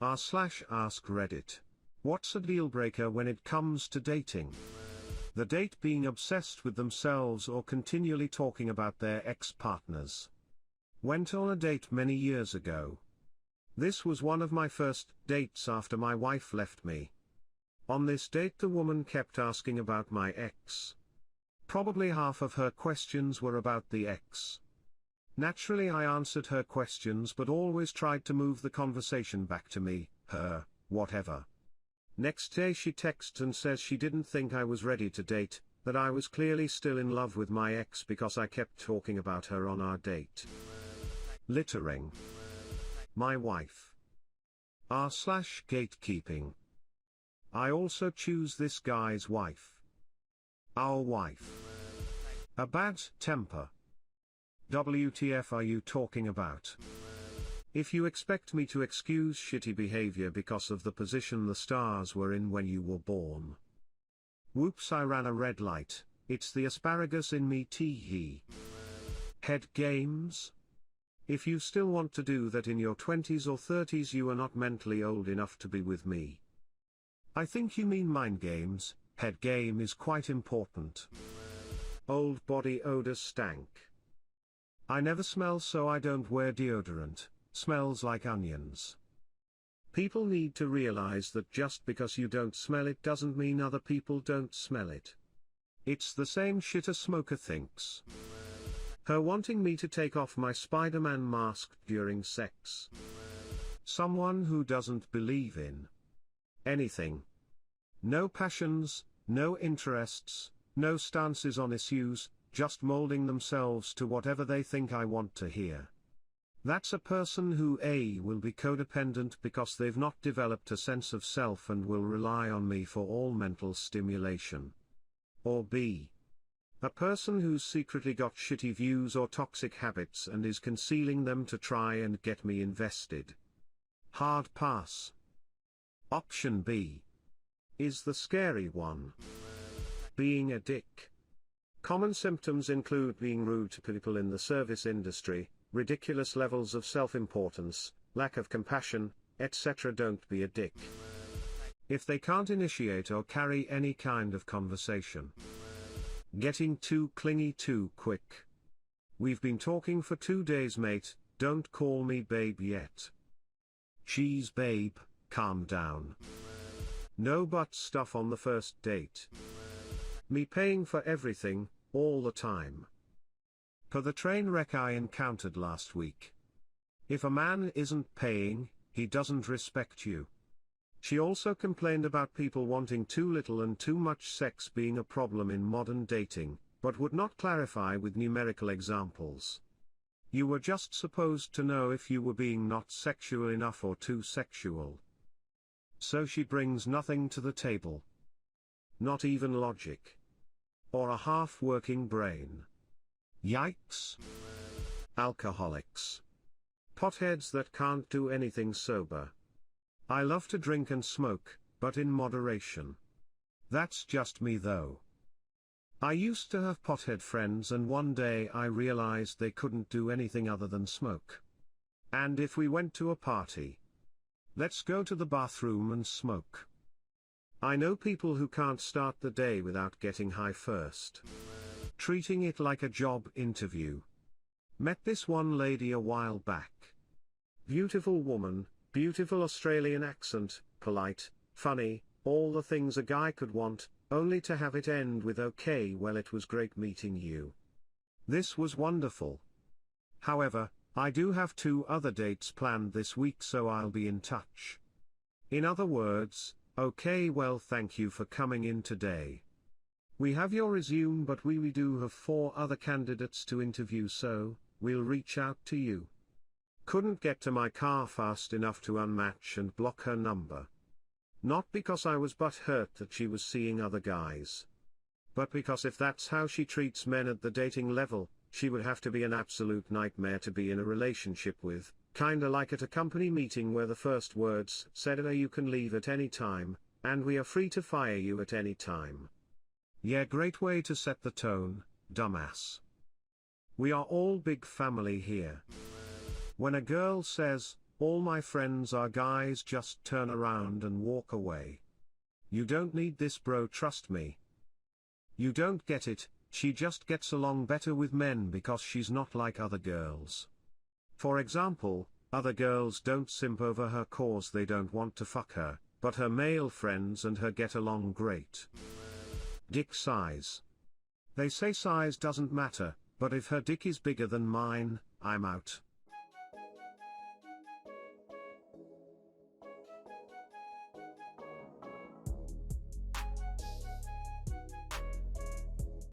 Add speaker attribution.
Speaker 1: r/ask Reddit. What's a deal breaker when it comes to dating? The date being obsessed with themselves or continually talking about their ex-partners. Went on a date many years ago. This was one of my first dates after my wife left me. On this date the woman kept asking about my ex. Probably half of her questions were about the ex. Naturally I answered her questions but always tried to move the conversation back to me, her, whatever. Next day she texts and says she didn't think I was ready to date, that I was clearly still in love with my ex because I kept talking about her on our date. Littering. My wife. r/gatekeeping. I also choose this guy's wife. Our wife. A bad temper. WTF are you talking about? If you expect me to excuse shitty behavior because of the position the stars were in when you were born. Whoops, I ran a red light, it's the asparagus in me, tee-hee. Head games? If you still want to do that in your 20s or 30s, you are not mentally old enough to be with me. I think you mean mind games. Head game is quite important. Old body odor stank. I never smell so I don't wear deodorant, smells like onions. People need to realize that just because you don't smell it doesn't mean other people don't smell it. It's the same shit a smoker thinks. Her wanting me to take off my Spider-Man mask during sex. Someone who doesn't believe in anything. No passions, no interests, no stances on issues, just molding themselves to whatever they think I want to hear. That's a person who A, will be codependent because they've not developed a sense of self and will rely on me for all mental stimulation. Or B, a person who's secretly got shitty views or toxic habits and is concealing them to try and get me invested. Hard pass. Option B is the scary one. Being a dick. Common symptoms include being rude to people in the service industry, ridiculous levels of self-importance, lack of compassion, etc. Don't be a dick. If they can't initiate or carry any kind of conversation. Getting too clingy too quick. We've been talking for 2 days, mate, don't call me babe yet. Jeez babe, calm down. No butt stuff on the first date. Me paying for everything, all the time. Per the train wreck I encountered last week. If a man isn't paying, he doesn't respect you. She also complained about people wanting too little and too much sex being a problem in modern dating, but would not clarify with numerical examples. You were just supposed to know if you were being not sexual enough or too sexual. So she brings nothing to the table. Not even logic. Or a half-working brain. Yikes. Alcoholics. Potheads that can't do anything sober. I love to drink and smoke, but in moderation. That's just me though. I used to have pothead friends and one day I realized they couldn't do anything other than smoke. And if we went to a party, let's go to the bathroom and smoke. I know people who can't start the day without getting high first. Treating it like a job interview. Met this one lady a while back. Beautiful woman, beautiful Australian accent, polite, funny, all the things a guy could want, only to have it end with okay, well it was great meeting you. This was wonderful. However, I do have 2 other dates planned this week, so I'll be in touch. In other words, okay, well thank you for coming in today. We have your resume but we do have 4 other candidates to interview, so we'll reach out to you. Couldn't get to my car fast enough to unmatch and block her number. Not because I was butthurt that she was seeing other guys. But because if that's how she treats men at the dating level, she would have to be an absolute nightmare to be in a relationship with, kinda like at a company meeting where the first words said are you can leave at any time, and we are free to fire you at any time. Yeah, great way to set the tone, dumbass. We are all big family here. When a girl says, All my friends are guys, just turn around and walk away. You don't need this, bro, trust me. You don't get it, she just gets along better with men because she's not like other girls. For example, other girls don't simp over her cause they don't want to fuck her, but her male friends and her get along great. Dick size. They say size doesn't matter, but if her dick is bigger than mine, I'm out.